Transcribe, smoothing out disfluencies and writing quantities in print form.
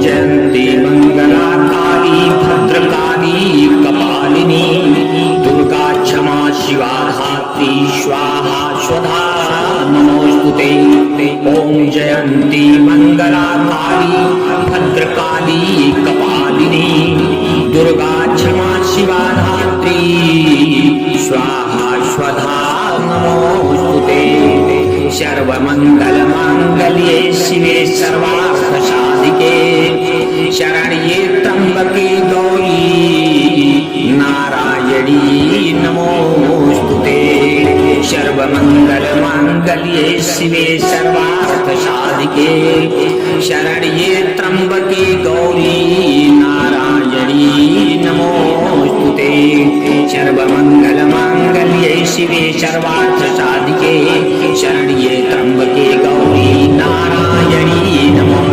जयन्ती मङ्गलाकाली भद्रकाली कपालिनी दुर्गा क्षमा शिवा धात्री स्वाहा स्वधा नमोस्तुते। ॐ जयन्ती मङ्गलाकाली भद्रकाली कपालिनी दुर्गा क्षमा शिवा धात्री स्वाहा स्वधा नमोस्तुते। सर्वमङ्गलमाङ्गल्ये शिवे सर्वार्थसाधिके शरण्ये त्र्यम्बके गौरी नारायणी नमोस्तुते। सर्वमङ्गलमाङ्गल्ये शिवे सर्वार्थसाधिके शरण्ये त्र्यम्बके गौरी नारायणी नमोस्तुते। सर्वमङ्गलमाङ्गल्ये शिवे सर्वार्थसाधिके शरण्ये त्र्यम्बके गौरी नारायणी नमोस्तुते।